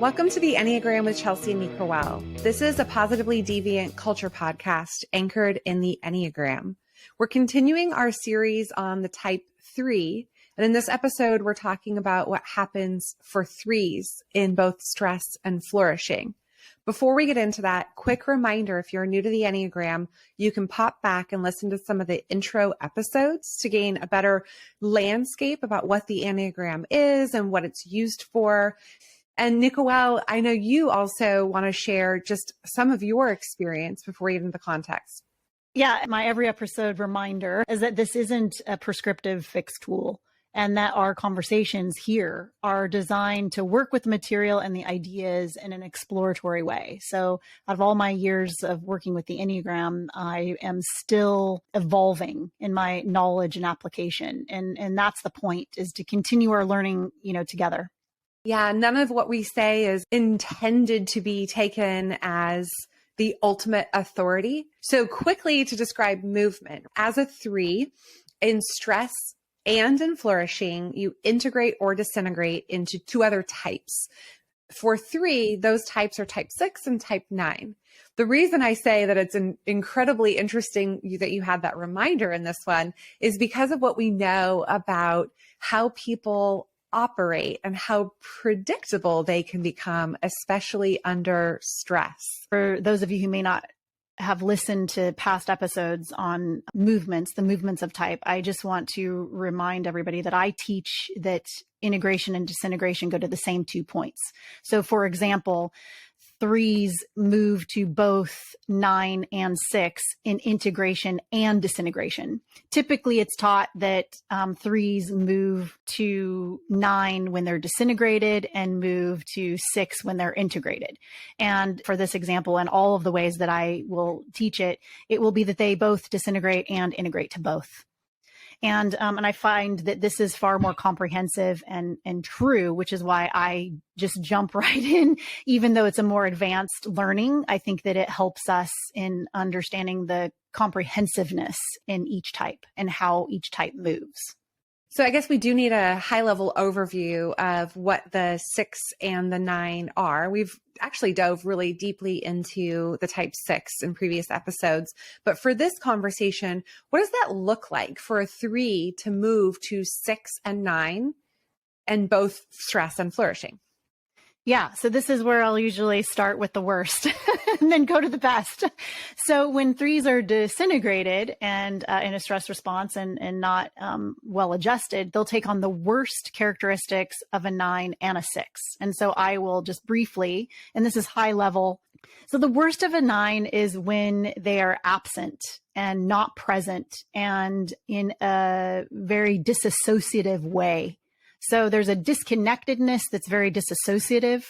Welcome to the Enneagram with Chelsea and Nicole. This is a positively deviant culture podcast anchored in the Enneagram. We're continuing our series on the type 3. And in this episode, we're talking about what happens for 3s in both stress and flourishing. Before we get into that, quick reminder, if you're new to the Enneagram, you can pop back and listen to some of the intro episodes to gain a better landscape about what the Enneagram is and what it's used for. And Nicole, I know you also want to share just some of your experience before we get into the context. Yeah, my every episode reminder is that this isn't a prescriptive fixed tool, and that our conversations here are designed to work with the material and the ideas in an exploratory way. So out of all my years of working with the Enneagram, I am still evolving in my knowledge and application. And that's the point, is to continue our learning, together. Yeah, none of what we say is intended to be taken as the ultimate authority. So quickly to describe movement. As a 3, in stress and in flourishing, you integrate or disintegrate into 2 other types. For 3, those types are type 6 and type 9. The reason I say that it's incredibly interesting that you had that reminder in this one is because of what we know about how people operate and how predictable they can become, especially under stress. For those of you who may not have listened to past episodes on movements, the movements of type, I just want to remind everybody that I teach that integration and disintegration go to the same 2 points. So for example, 3s move to both 9 and 6 in integration and disintegration. Typically, it's taught that 3s move to 9 when they're disintegrated and move to 6 when they're integrated. And for this example, and all of the ways that I will teach it, it will be that they both disintegrate and integrate to both. And I find that this is far more comprehensive and true, which is why I just jump right in, even though it's a more advanced learning. I think that it helps us in understanding the comprehensiveness in each type and how each type moves. So I guess we do need a high-level overview of what the 6 and the 9 are. We've actually dove really deeply into the type 6 in previous episodes. But for this conversation, what does that look like for a 3 to move to 6 and 9 and both stress and flourishing? Yeah, so this is where I'll usually start with the worst and then go to the best. So when 3s are disintegrated and in a stress response and not well adjusted, they'll take on the worst characteristics of a 9 and a 6. And so I will just briefly, and this is high level. So the worst of a 9 is when they are absent and not present and in a very disassociative way. So there's a disconnectedness that's very disassociative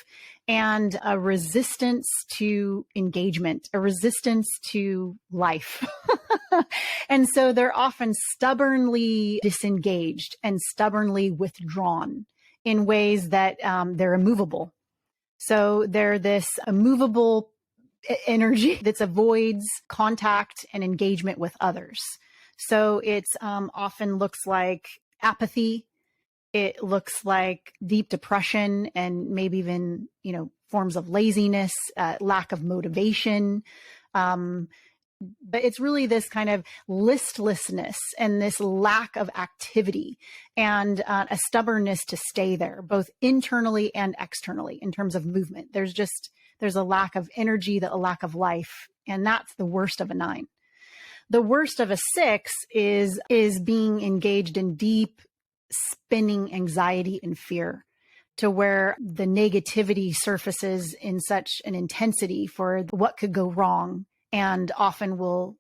and a resistance to engagement, a resistance to life. And so they're often stubbornly disengaged and stubbornly withdrawn in ways that they're immovable. So they're this immovable energy that avoids contact and engagement with others. So it's often looks like apathy. It looks like deep depression and maybe even, forms of laziness, lack of motivation. But it's really this kind of listlessness and this lack of activity and a stubbornness to stay there, both internally and externally in terms of movement. There's a lack of energy, a lack of life, and that's the worst of a 9. The worst of a 6 is being engaged in deep, spinning anxiety and fear, to where the negativity surfaces in such an intensity for what could go wrong, and often will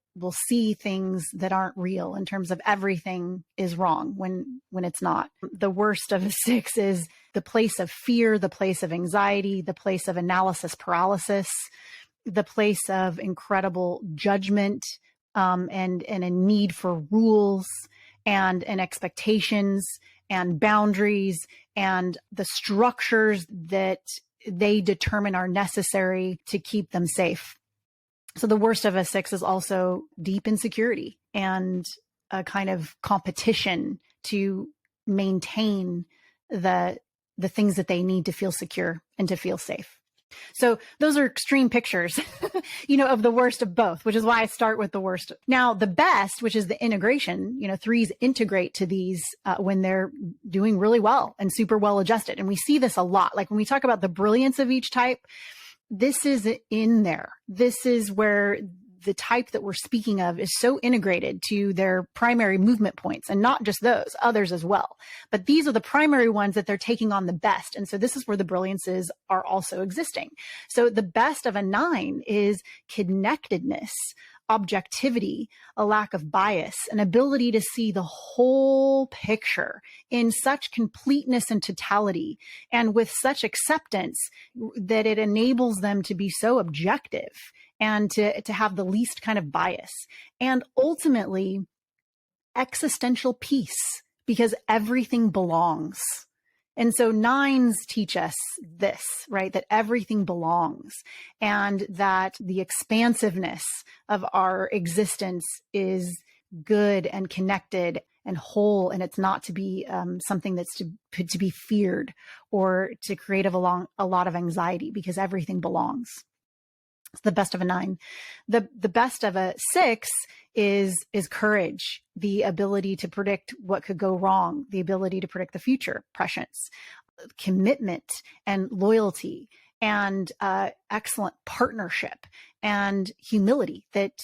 see things that aren't real in terms of everything is wrong when it's not. The worst of a 6 is the place of fear, the place of anxiety, the place of analysis paralysis, the place of incredible judgment, and a need for rules and expectations and boundaries and the structures that they determine are necessary to keep them safe. So the worst of a 6 is also deep insecurity and a kind of competition to maintain the the things that they need to feel secure and to feel safe. So those are extreme pictures, of the worst of both, which is why I start with the worst. Now, the best, which is the integration, threes integrate to these when they're doing really well and super well adjusted. And we see this a lot. Like when we talk about the brilliance of each type, this is in there. This is where the type that we're speaking of is so integrated to their primary movement points, and not just those, others as well. But these are the primary ones that they're taking on the best. And so this is where the brilliances are also existing. So the best of a 9 is connectedness, objectivity, a lack of bias, an ability to see the whole picture in such completeness and totality, and with such acceptance that it enables them to be so objective and to have the least kind of bias, and ultimately existential peace, because everything belongs. And so 9s teach us this, right? That everything belongs, and that the expansiveness of our existence is good and connected and whole. And it's not to be something that's to be feared or to create a lot of anxiety, because everything belongs. It's the best of a 9. The best of a 6 is courage, the ability to predict what could go wrong, the ability to predict the future, prescience, commitment and loyalty, and excellent partnership and humility, that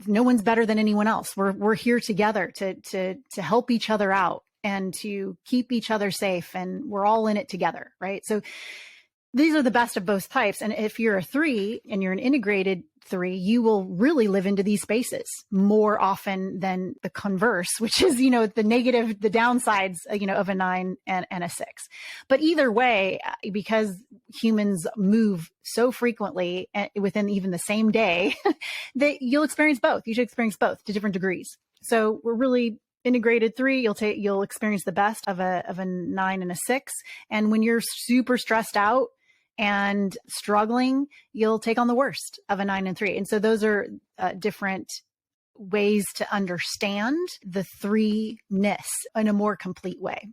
no one's better than anyone else. We're here together to help each other out and to keep each other safe, and we're all in it together, right? So these are the best of both types. And if you're a 3 and you're an integrated 3, you will really live into these spaces more often than the converse, which is, the negative, the downsides, of a 9 and a 6. But either way, because humans move so frequently within even the same day, that you'll experience both. You should experience both to different degrees. So we're really integrated 3, you'll experience the best of a 9 and a 6. And when you're super stressed out and struggling, you'll take on the worst of a 9 and 3. And so those are different ways to understand the 3-ness in a more complete way.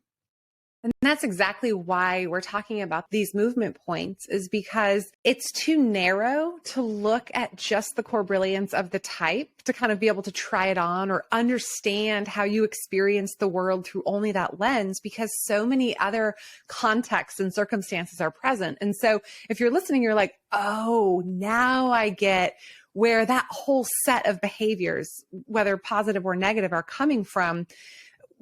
And that's exactly why we're talking about these movement points, is because it's too narrow to look at just the core brilliance of the type to kind of be able to try it on or understand how you experience the world through only that lens, because so many other contexts and circumstances are present. And so if you're listening, you're like, oh, now I get where that whole set of behaviors, whether positive or negative, are coming from.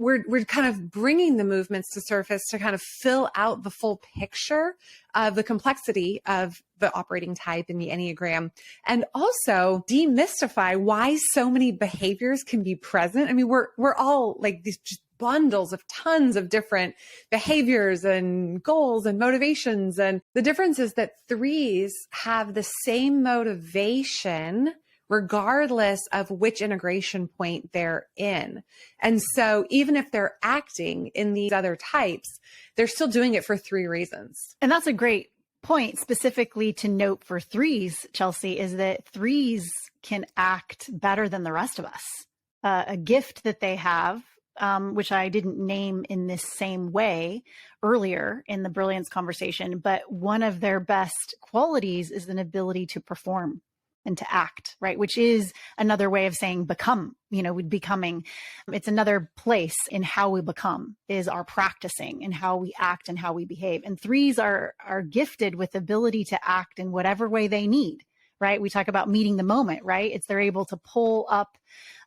We're kind of bringing the movements to surface to kind of fill out the full picture of the complexity of the operating type in the Enneagram, and also demystify why so many behaviors can be present. I mean, we're all like these just bundles of tons of different behaviors and goals and motivations. And the difference is that 3s have the same motivation regardless of which integration point they're in. And so even if they're acting in these other types, they're still doing it for 3 reasons. And that's a great point specifically to note for 3s, Chelsea, is that 3s can act better than the rest of us. A gift that they have, which I didn't name in this same way earlier in the brilliance conversation, but one of their best qualities is an ability to perform and to act, right? Which is another way of saying become, becoming. It's another place in how we become, is our practicing and how we act and how we behave. And 3s are gifted with the ability to act in whatever way they need, right? We talk about meeting the moment, right? They're able to pull up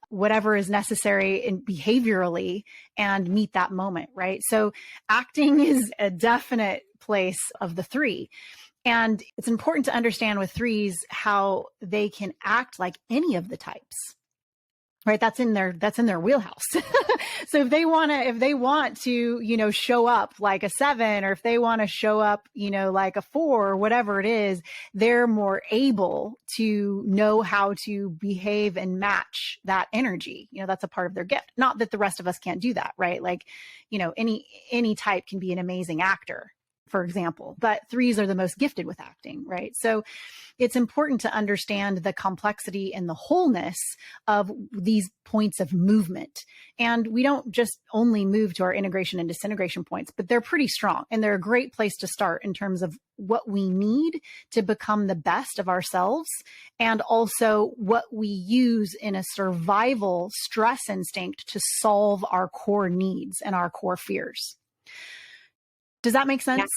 whatever is necessary in behaviorally and meet that moment, right? So acting is a definite place of the 3. And it's important to understand with 3s how they can act like any of the types, right? That's in their wheelhouse. So if they want to, show up like a 7, or if they want to show up, like a 4 or whatever it is, they're more able to know how to behave and match that energy. That's a part of their gift. Not that the rest of us can't do that, right? Like, any type can be an amazing actor. for example, but threes are the most gifted with acting, right? So it's important to understand the complexity and the wholeness of these points of movement. And we don't just only move to our integration and disintegration points, but they're pretty strong. And they're a great place to start in terms of what we need to become the best of ourselves, and also what we use in a survival stress instinct to solve our core needs and our core fears. Does that make sense?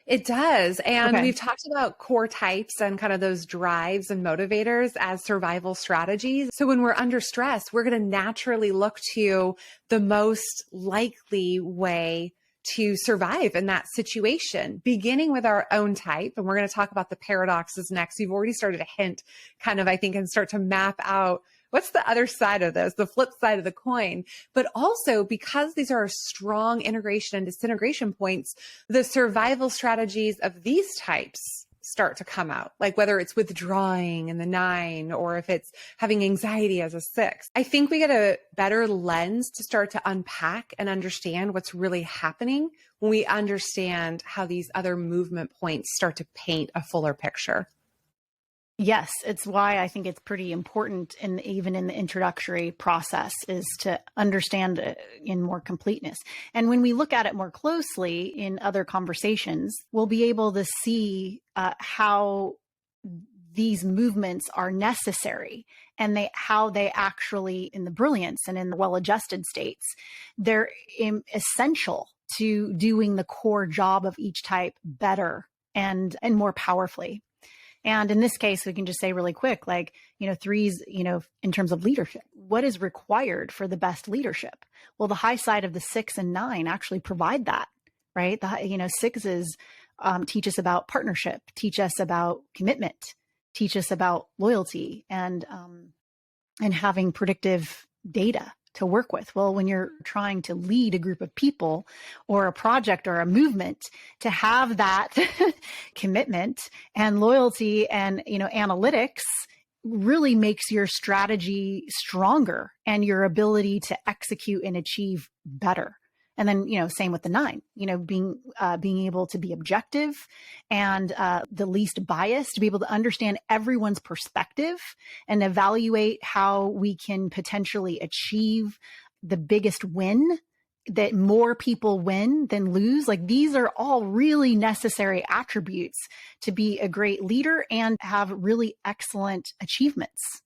It does. And Okay. we've talked about core types and kind of those drives and motivators as survival strategies. So when we're under stress, we're going to naturally look to the most likely way to survive in that situation, beginning with our own type. And we're going to talk about the paradoxes next. You've already started to hint kind of, I think, and start to map out what's the other side of this, the flip side of the coin. But also, because these are strong integration and disintegration points, the survival strategies of these types start to come out, like whether it's withdrawing in the 9 or if it's having anxiety as a 6. I think we get a better lens to start to unpack and understand what's really happening when we understand how these other movement points start to paint a fuller picture. Yes, it's why I think it's pretty important, and even in the introductory process, is to understand in more completeness. And when we look at it more closely in other conversations, we'll be able to see how these movements are necessary, and how they actually, in the brilliance and in the well-adjusted states, they're essential to doing the core job of each type better and more powerfully. And in this case, we can just say really quick, like, threes, in terms of leadership, what is required for the best leadership? Well, the high side of the 6 and 9 actually provide that, right? Sixes teach us about partnership, teach us about commitment, teach us about loyalty, and having predictive data to work with. Well, when you're trying to lead a group of people or a project or a movement, to have that commitment and loyalty and, analytics really makes your strategy stronger and your ability to execute and achieve better. And then, same with the 9, being able to be objective and the least biased, to be able to understand everyone's perspective and evaluate how we can potentially achieve the biggest win, that more people win than lose. Like, these are all really necessary attributes to be a great leader and have really excellent achievements.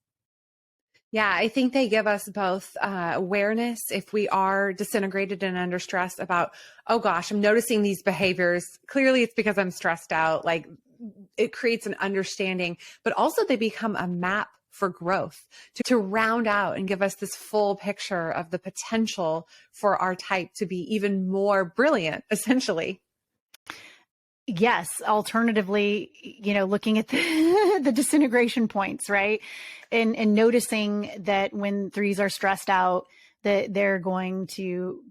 Yeah, I think they give us both awareness if we are disintegrated and under stress about, oh gosh, I'm noticing these behaviors. Clearly it's because I'm stressed out. Like, it creates an understanding, but also they become a map for growth to round out and give us this full picture of the potential for our type to be even more brilliant, essentially. Yes. Alternatively, looking at the disintegration points, right? And noticing that when threes are stressed out, that they're going to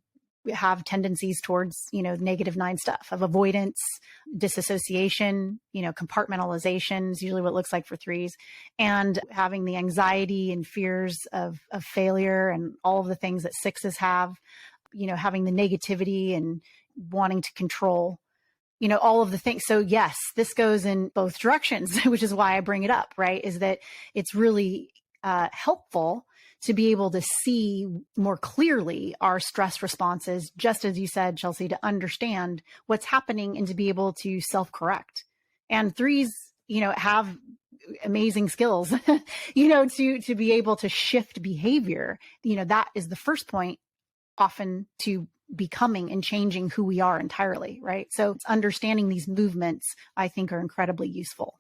have tendencies towards, negative 9 stuff of avoidance, disassociation, compartmentalization is usually what it looks like for threes, and having the anxiety and fears of failure and all of the things that 6s have, having the negativity and wanting to control, all of the things. So yes, this goes in both directions, which is why I bring it up, right? Is that it's really helpful to be able to see more clearly our stress responses, just as you said, Chelsea, to understand what's happening and to be able to self-correct. And threes, have amazing skills, to be able to shift behavior. That is the first point often to becoming and changing who we are entirely, right? So understanding these movements, I think, are incredibly useful.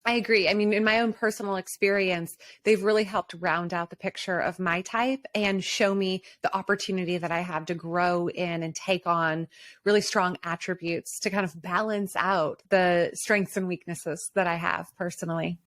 I agree. I mean, in my own personal experience, they've really helped round out the picture of my type and show me the opportunity that I have to grow in and take on really strong attributes to kind of balance out the strengths and weaknesses that I have personally.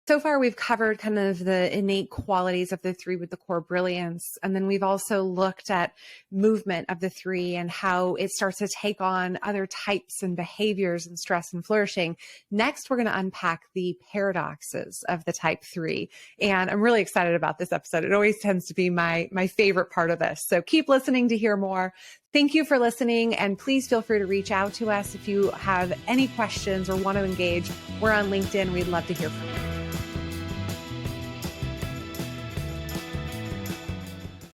So far, we've covered kind of the innate qualities of the three with the core brilliance. And then we've also looked at movement of the three and how it starts to take on other types and behaviors in stress and flourishing. Next, we're going to unpack the paradoxes of the type three. And I'm really excited about this episode. It always tends to be my favorite part of this. So keep listening to hear more. Thank you for listening, and please feel free to reach out to us if you have any questions or want to engage. We're on LinkedIn. We'd love to hear from you.